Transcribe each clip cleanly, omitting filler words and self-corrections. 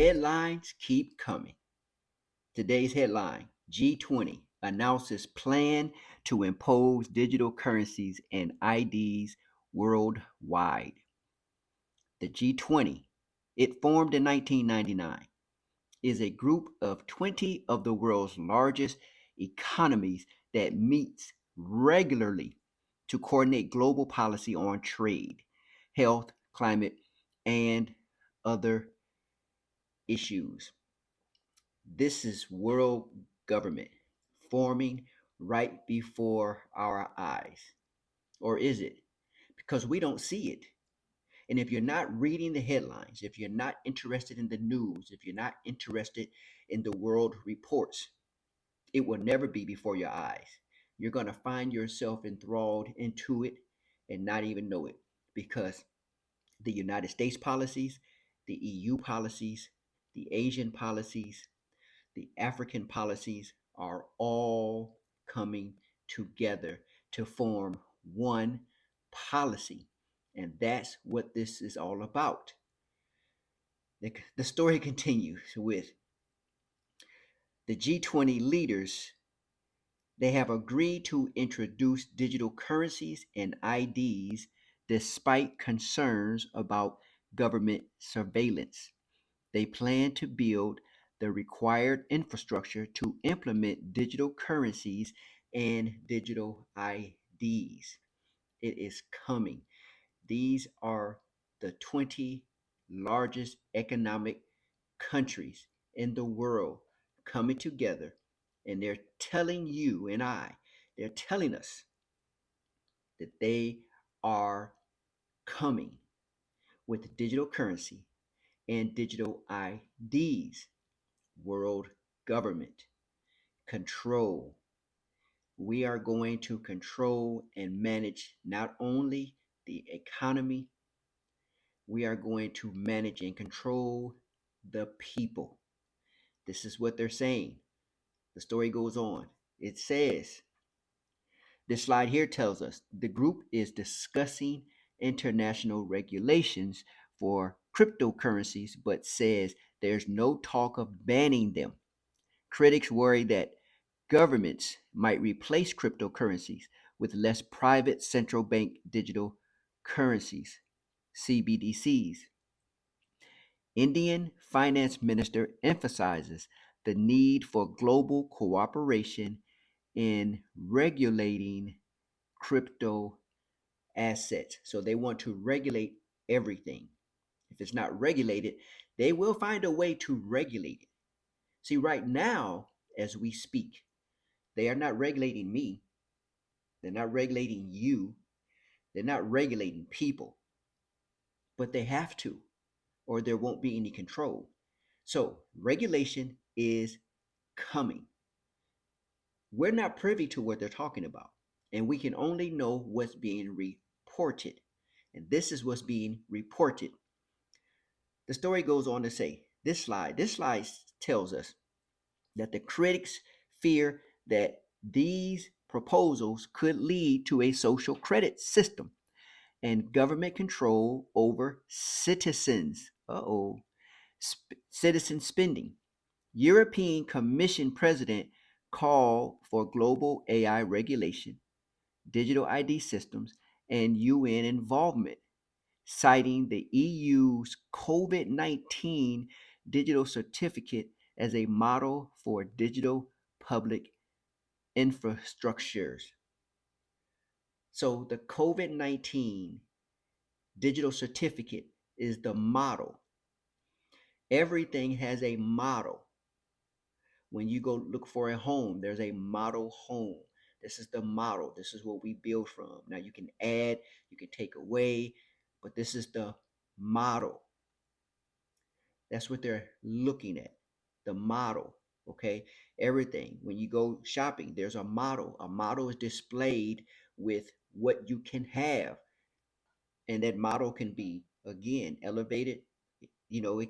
headlines keep coming. Today's headline: G20 announces plan to impose digital currencies and IDs worldwide. The G20, it formed in 1999, is a group of 20 of the world's largest economies that meets regularly to coordinate global policy on trade, health, climate, and other issues. This is world government forming right before our eyes. Or is it? Because we don't see it. And if you're not reading the headlines, if you're not interested in the news, if you're not interested in the world reports, it will never be before your eyes. You're going to find yourself enthralled into it and not even know it, because the United States policies, the EU policies, the Asian policies, the African policies are all coming together to form one policy. And that's what this is all about. The story continues with the G20 leaders. They have agreed to introduce digital currencies and IDs despite concerns about government surveillance. They plan to build the required infrastructure to implement digital currencies and digital IDs. It is coming. These are the 20 largest economic countries in the world coming together, and they're telling you and they're telling us that they are coming with digital currency and digital IDs. World government control. We are going to control and manage not only the economy, we are going to manage and control the people. This is what they're saying. The story goes on. It says, this slide here tells us the group is discussing international regulations for cryptocurrencies, but says there's no talk of banning them. Critics worry that governments might replace cryptocurrencies with less private central bank digital currencies, CBDCs. Indian Finance Minister emphasizes the need for global cooperation in regulating crypto assets. So they want to regulate everything. If it's not regulated, they will find a way to regulate it. See, right now, as we speak, they are not regulating me. They're not regulating you. They're not regulating people, but they have to, or there won't be any control. So, regulation is coming. We're not privy to what they're talking about, and we can only know what's being reported. And this is what's being reported. The story goes on to say this slide tells us that the critics fear that these proposals could lead to a social credit system and government control over citizens. Citizen spending. European Commission President called for global AI regulation, digital ID systems, and UN involvement, citing the EU's COVID 19 digital certificate as a model for digital public infrastructures. So the COVID 19 digital certificate is the model. Everything has a model. When you go look for a home, there's a model home. This is the model. This is what we build from. Now you can add, you can take away, but this is the model. That's what they're looking at. The model. Okay. Everything. When you go shopping, there's a model. A model is displayed with what you can have. And that model can be, again, elevated. You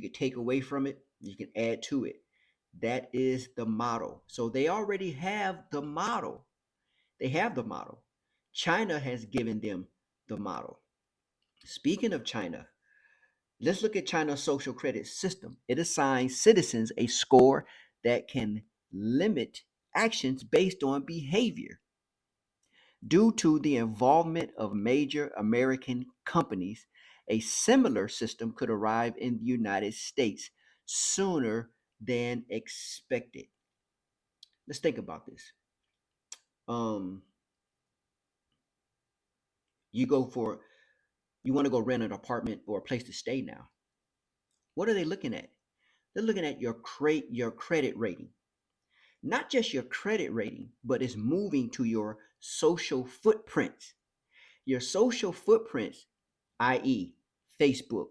could take away from it, you can add to it. That is the model. So they already have the model. They have the model. China has given them the model. Speaking of China, Let's look at China's social credit system. It assigns citizens a score that can limit actions based on behavior. Due to the involvement of major American companies, a similar system could arrive in the United States sooner than expected. Let's think about this. Um, you go for you want to go rent an apartment or a place to stay now. What are they looking at? They're looking at your credit rating. Not just your credit rating, but it's moving to your social footprints. Your social footprints, i.e., Facebook,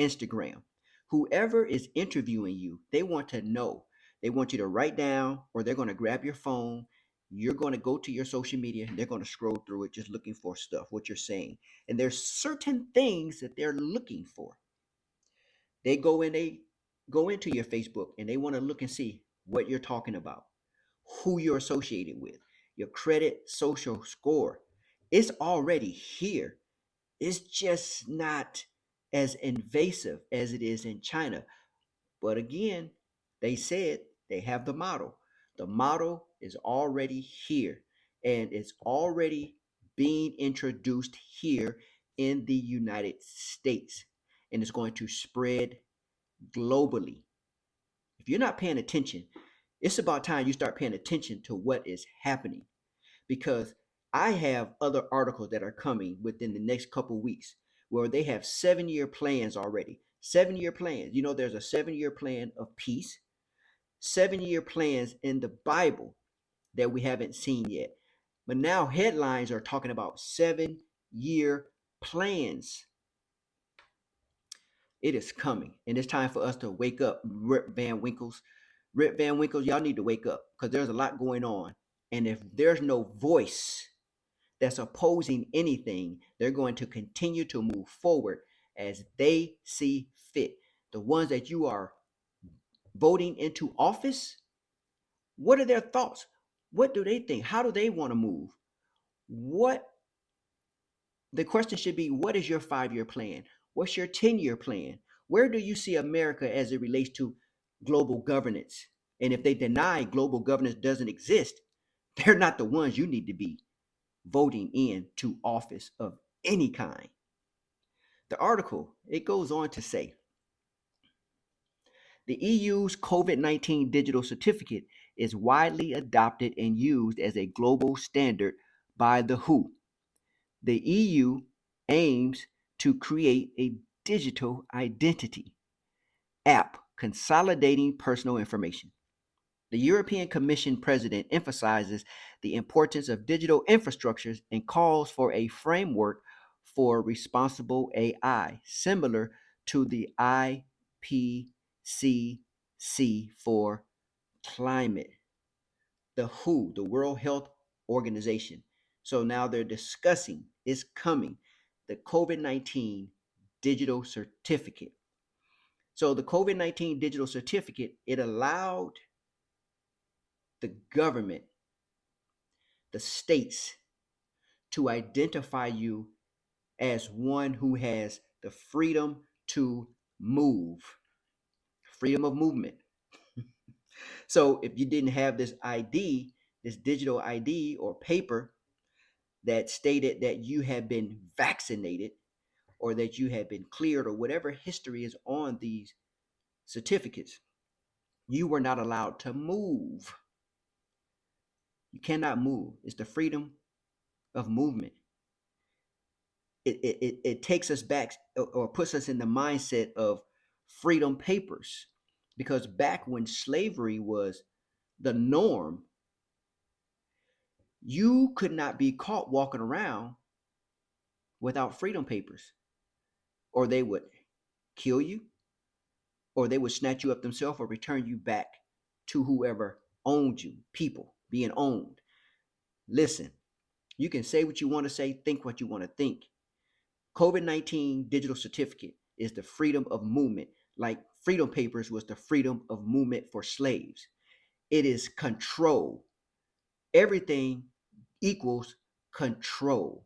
Instagram. Whoever is interviewing you, they want to know. They want you to write down, or they're going to grab your phone. You're going to go to your social media and they're going to scroll through it just looking for stuff, what you're saying. And there's certain things that they're looking for. They go into your Facebook and they want to look and see what you're talking about, who you're associated with, your credit social score. It's already here. It's just not as invasive as it is in China. But again, they said they have the model. The model is already here and it's already being introduced here in the United States. And it's going to spread globally. If you're not paying attention, it's about time you start paying attention to what is happening because I have other articles that are coming within the next couple weeks where they have 7 year plans already. 7 year plans. You know, there's a 7 year plan of peace, 7 year plans in the Bible that we haven't seen yet. But now headlines are talking about 7 year plans. It is coming, and it's time for us to wake up, Rip Van Winkles. Rip Van Winkles, y'all need to wake up because there's a lot going on. And if there's no voice that's opposing anything, they're going to continue to move forward as they see fit. The ones that you are voting into office, what are their thoughts? What do they think? How do they want to move? What the question should be, what is your 5 year plan? What's your 10 year plan? Where do you see America as it relates to global governance? And if they deny global governance doesn't exist, they're not the ones you need to be voting in to office of any kind. The article, it goes on to say, the EU's COVID-19 digital certificate is widely adopted and used as a global standard by the WHO. The EU aims to create a digital identity app consolidating personal information. The European Commission president emphasizes the importance of digital infrastructures and calls for a framework for responsible AI, similar to the IPCC for climate, the WHO, the World Health Organization. So now they're discussing, it's coming, the COVID-19 digital certificate. So the COVID-19 digital certificate, it allowed the government, the states, to identify you as one who has the freedom to move, freedom of movement. So if you didn't have this ID, this digital ID or paper that stated that you had been vaccinated or that you had been cleared or whatever history is on these certificates, you were not allowed to move. You cannot move. It's the freedom of movement. It takes us back or puts us in the mindset of freedom papers because back when slavery was the norm, you could not be caught walking around without freedom papers, or they would kill you, or they would snatch you up themselves or return you back to whoever owned you, people being owned. Listen, you can say what you want to say, think what you want to think. COVID-19 digital certificate is the freedom of movement, like freedom papers was the freedom of movement for slaves. It is control. Everything equals control.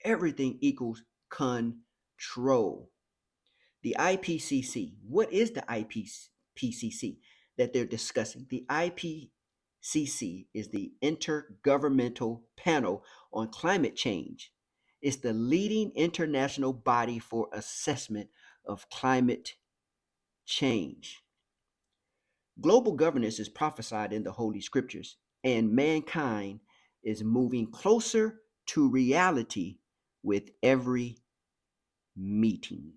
Everything equals control. The IPCC. What is the IPCC that they're discussing? The IPCC is the Intergovernmental Panel on Climate Change. It's the leading international body for assessment of climate change. Global governance is prophesied in the Holy Scriptures, and mankind is moving closer to reality with every meeting.